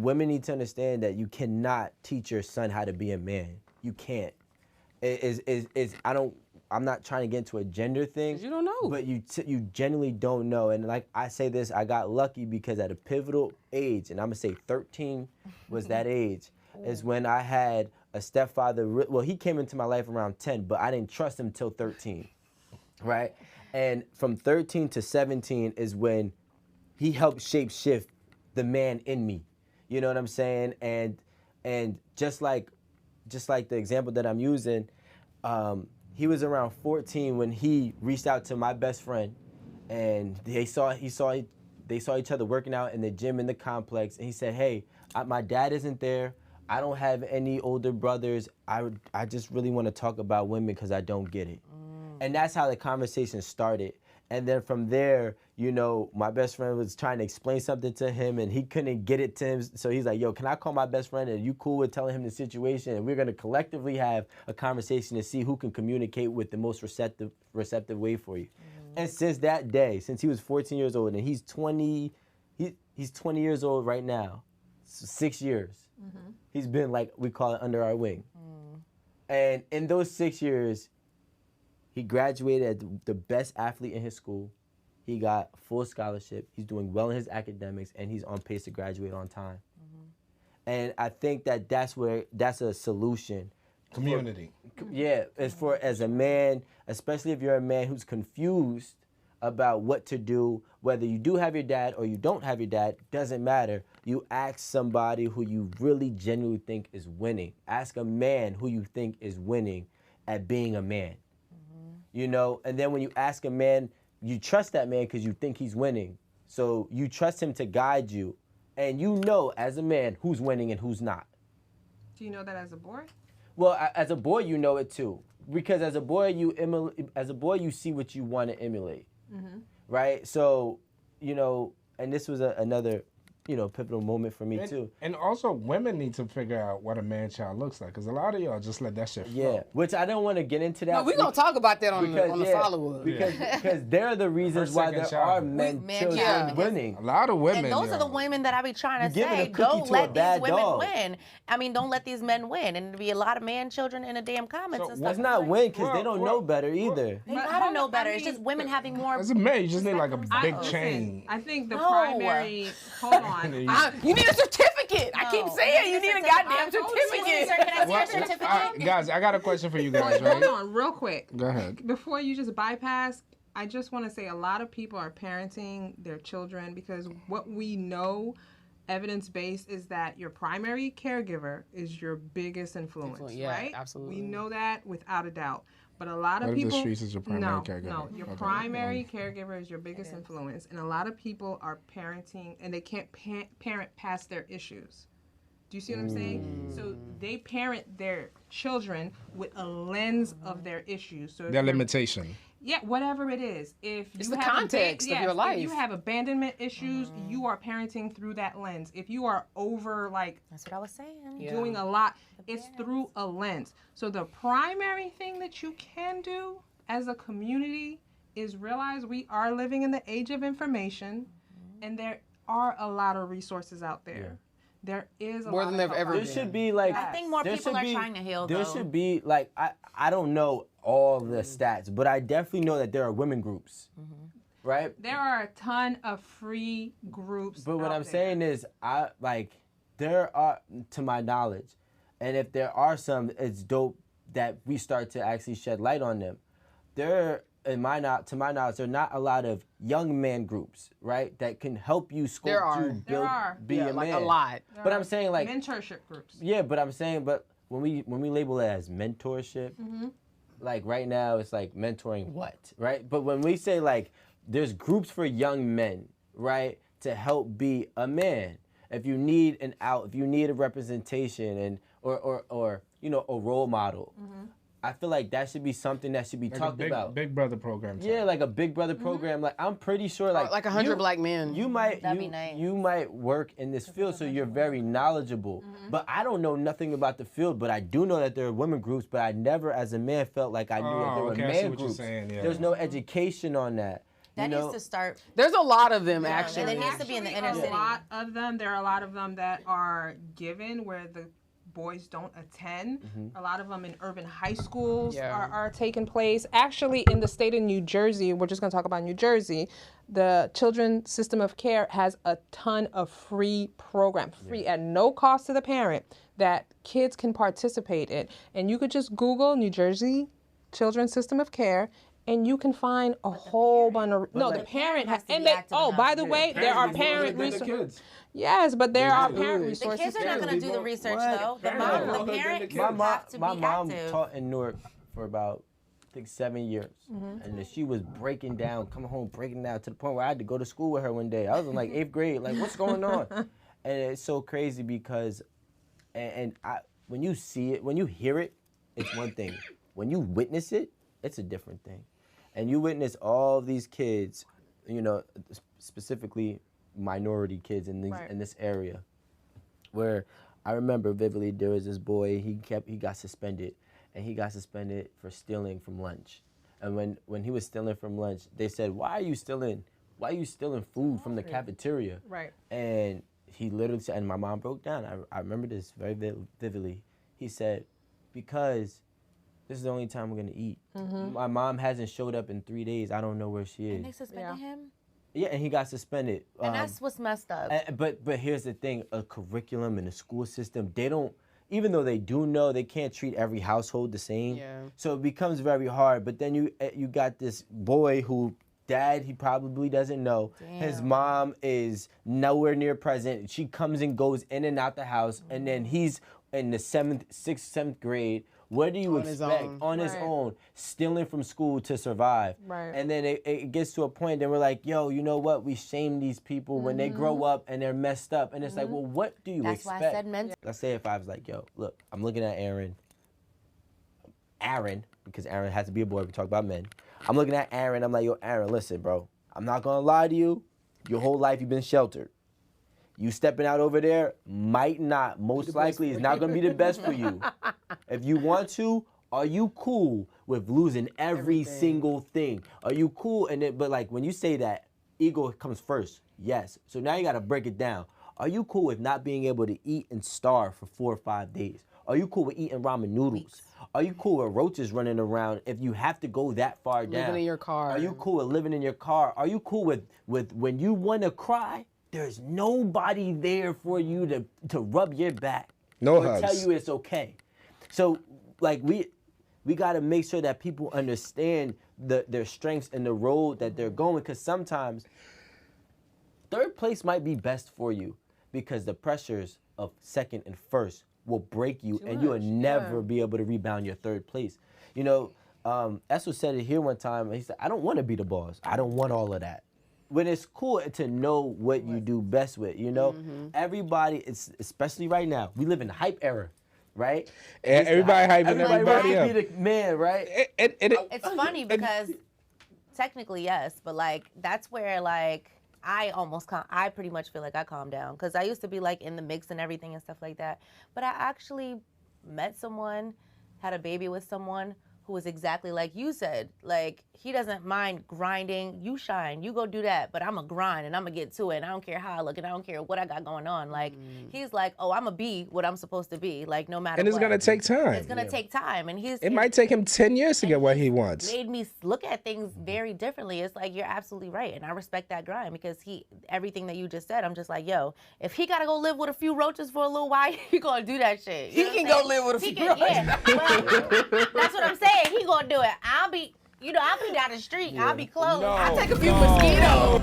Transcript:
women need to understand that you cannot teach your son how to be a man. You can't. I'm not trying to get into a gender thing. You don't know. But you genuinely don't know. And like I say this, I got lucky because at a pivotal age, and I'm gonna say 13 was that age, is when I had a stepfather. Well, he came into my life around 10, but I didn't trust him till 13, right? And from 13 to 17 is when he helped shape shift the man in me. You know what I'm saying? And just like the example that I'm using, he was around 14 when he reached out to my best friend, and they saw each other working out in the gym in the complex, and he said, "Hey, my dad isn't there. I don't have any older brothers. I just really want to talk about women because I don't get it." And that's how the conversation started. And then from there, you know, my best friend was trying to explain something to him and he couldn't get it to him. So he's like, yo, can I call my best friend? And you cool with telling him the situation? And we're going to collectively have a conversation to see who can communicate with the most receptive way for you. And since that day, since he was 14 years old and he's 20 years old right now, so 6 years, he's been like, we call it under our wing. And in those 6 years, he graduated as the best athlete in his school. He got full scholarship. He's doing well in his academics, and he's on pace to graduate on time. And I think that's a solution. Community. As a man, especially if you're a man who's confused about what to do, whether you do have your dad or you don't have your dad, doesn't matter. You ask somebody who you really genuinely think is winning. Ask a man who you think is winning at being a man. You know, and then when you ask a man, you trust that man because you think he's winning. So you trust him to guide you, and you know as a man who's winning and who's not. Do you know that as a boy? Well, as a boy, you know it too, because as a boy, you see what you want to emulate, right? So, you know, and this was another, you know, pivotal moment for me too. And also, women need to figure out what a man-child looks like, because a lot of y'all just let that shit flow. Yeah, which I don't want to get into that. No, we're going to talk about that on the follow-up. Because they're the reasons why there are children winning. A lot of women. And those are the women that I be trying to You're giving say, a cookie don't to let a bad these women dog. win. I mean, don't let these men win. And there'd be a lot of man children in the damn comments and stuff. That's not win, because they don't know better either. They gotta know better. It's just women having more. As a man, you just need like a big chain. I think the primary. Hold on. You need a certificate. I keep saying you need a goddamn certificate. Sir, can I see your certificate? Guys, I got a question for you guys, right? Hold on, real quick. Go ahead. Before you just bypass, I just want to say a lot of people are parenting their children because what we know, evidence-based, is that your primary caregiver is your biggest influence, right? Absolutely. We know that without a doubt. But a lot of What if people. the streets is your primary caregiver? No, your primary caregiver is your biggest influence. And a lot of people are parenting and they can't parent past their issues. Do you see what I'm saying? So they parent their children with a lens of their issues. So Their limitation. Yeah, whatever it is. If it's you the have context of your life. If you have abandonment issues, you are parenting through that lens. If you are over That's what I was saying. doing a lot, it's through a lens. So the primary thing that you can do as a community is realize we are living in the age of information, and there are a lot of resources out there. Yeah. There is More than there ever There been. should be like. I think more there people should are be- trying to heal, There though. should be like I don't know all the stats, but I definitely know that there are women groups, right? There are a ton of free groups. But what out I'm there. saying is, there are, to my knowledge, and if there are some, it's dope that we start to actually shed light on them. To my knowledge, there are not a lot of young man groups, right, that can help you There are. sculpt you, There build, are. be a like man. a lot. There But are I'm saying like, mentorship groups. yeah, but I'm saying, but when we label it as mentorship, like right now it's like mentoring what, right? But when we say like there's groups for young men, right, to help be a man. If you need an out, if you need a representation and or you know a role model, I feel like that should be something that should be Like talked a about. Big Brother program. Yeah, like a Big Brother program. Like I'm pretty sure, like 100 black men. You might That'd be nice. you might work in this field, so you're very knowledgeable. But I don't know nothing about the field. But I do know that there are women groups. But I never, as a man, felt like I knew that there were okay, I see man what you're groups. saying, yeah. There's no education on that. That know? needs to start. There's a lot of them And actually. it needs to be in the inner Actually, city. A lot of them. There are a lot of them that are given where the boys don't attend. A lot of them in urban high schools Yeah. are taking place. Actually, in the state of New Jersey, we're just going to talk about New Jersey, the Children's System of Care has a ton of free programs, free at no cost to the parent, that kids can participate in. And you could just Google New Jersey Children's System of Care, and you can find a whole bunch of the parent has, to and be they, active oh, enough by to the do way, it. there are Parents parent need to let the resources. kids. Yes, but there are parent The The resources. kids are not too. going to do the research What? though. The Parents mom, don't the let the parent kids. have to My be mom active. taught in Newark for about, I think, 7 years. And then she was breaking down, coming home breaking down to the point where I had to go to school with her one day. I was in like 8th grade, like, what's going on? And it's so crazy because, when you see it, when you hear it, it's one thing. When you witness it, it's a different thing. And you witness all these kids, you know, specifically minority kids in this area, where I remember vividly there was this boy, he got suspended, and he got suspended for stealing from lunch. And when he was stealing from lunch, they said, why are you stealing food from the cafeteria? Right. And he literally said, and my mom broke down. I remember this very vividly. He said, because this is the only time we're gonna eat. My mom hasn't showed up in 3 days. I don't know where she is. And they suspended him. Yeah, and he got suspended. And that's what's messed up. But here's the thing: a curriculum and a school system, they don't. Even though they do know, they can't treat every household the same. Yeah. So it becomes very hard. But then you got this boy who dad he probably doesn't know. His Damn. mom is nowhere near present. She comes and goes in and out the house, and then he's in the 6th, 7th grade. What do you On his expect own. on his Right. own, stealing from school to survive? Right. And then it gets to a point that we're like, yo, you know what? We shame these people when they grow up and they're messed up. And it's like, well, what do you That's why expect? I said mental. Let's say if I was like, yo, look, I'm looking at Aaron, because Aaron has to be a boy. We talk about men. I'm looking at Aaron. I'm like, yo, Aaron, listen, bro. I'm not gonna lie to you. Your whole life you've been sheltered. You stepping out over there most likely is not gonna be the best for you. If you want to, are you cool with losing every single thing? Are you cool? But like when you say that, ego comes first. Yes. So now you gotta break it down. Are you cool with not being able to eat and starve for 4 or 5 days? Are you cool with eating ramen noodles? Are you cool with roaches running around if you have to go that far down? Living in your car. Are you cool with living in your car? Are you cool with when you want to cry, there's nobody there for you to rub your back No or hugs. tell you it's okay? So like we got to make sure that people understand their strengths and the road that they're going, because sometimes 3rd place might be best for you because the pressures of 2nd and 1st will break you and you will never be able to rebound your 3rd place. You know, Essel said it here one time. He said, I don't want to be the boss. I don't want all of that. When it's cool to know what you do best with, you know? Everybody, especially right now, we live in the hype era, right? And everybody hyping everybody wants up. to be the man, right? It's funny because technically yes, but like that's where like I pretty much feel like I calmed down, because I used to be like in the mix and everything and stuff like that. But I actually met someone, had a baby with someone who was exactly like you said. Like, he doesn't mind grinding. You shine, you go do that, but I'm going to grind and I'm going to get to it. And I don't care how I look and I don't care what I got going on. Like, he's like, oh, I'm going to be what I'm supposed to be. Like, no matter And it's what. gonna take time. It's going to take time. And It might take him 10 years to get what he wants. made me look at things very differently. It's like, you're absolutely right, and I respect that grind, because everything that you just said, I'm just like, yo, if he gotta go live with a few roaches for a little while, he gonna do that shit. You know He what can I'm go saying? live with a He few can, roaches. yeah. Well, that's what I'm saying. He gonna do it. I'll be down the street. I'll be close. I'll take a few mosquitoes.